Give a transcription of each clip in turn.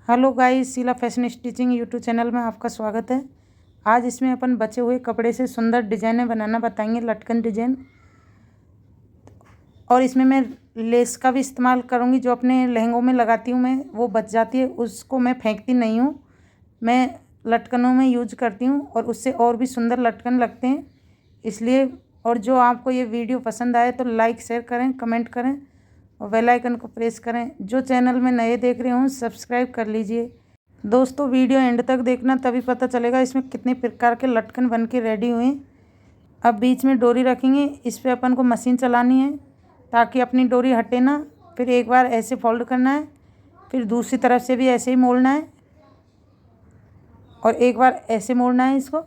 Hello guys, Sheela fashion stitching YouTube channel में आपका स्वागत है। आज इसमें अपन बचे हुए कपड़े से सुंदर डिजाइनें बनाना बताएंगे, लटकन डिजाइन। और इसमें मैं लेस का भी इस्तेमाल करूंगी। जो अपने लहंगों में लगाती हूँ मैं, वो बच जाती है, उसको मैं फेंकती नहीं हूँ, मैं लटकनों में यूज करती हूँ और उससे और भी सुंदर लटकन लगते हैं इसलिए। और जो आपको ये वीडियो पसंद आए तो लाइक शेयर करें, कमेंट करें और बेल आइकन को प्रेस करें। जो चैनल में नए देख रहे हों सब्सक्राइब कर लीजिए। दोस्तों, वीडियो एंड तक देखना, तभी पता चलेगा इसमें कितने प्रकार के लटकन बन के रेडी हुए हैं। अब बीच में डोरी रखेंगे, इस पर अपन को मशीन चलानी है ताकि अपनी डोरी हटे ना। फिर एक बार ऐसे फोल्ड करना है, फिर दूसरी तरफ से भी ऐसे ही मोड़ना है और एक बार ऐसे मोड़ना है इसको।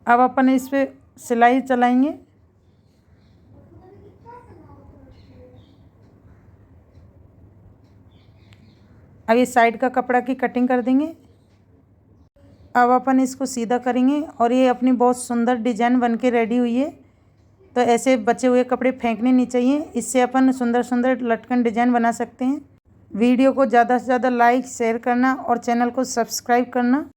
अब अपन इस पर सिलाई चलाएंगे। अब ये साइड का कपड़ा की कटिंग कर देंगे। अब अपन इसको सीधा करेंगे और ये अपनी बहुत सुंदर डिजाइन बन के रेडी हुई है। तो ऐसे बचे हुए कपड़े फेंकने नहीं चाहिए, इससे अपन सुंदर सुंदर लटकन डिजाइन बना सकते हैं। वीडियो को ज़्यादा से ज़्यादा लाइक शेयर करना और चैनल को सब्सक्राइब करना।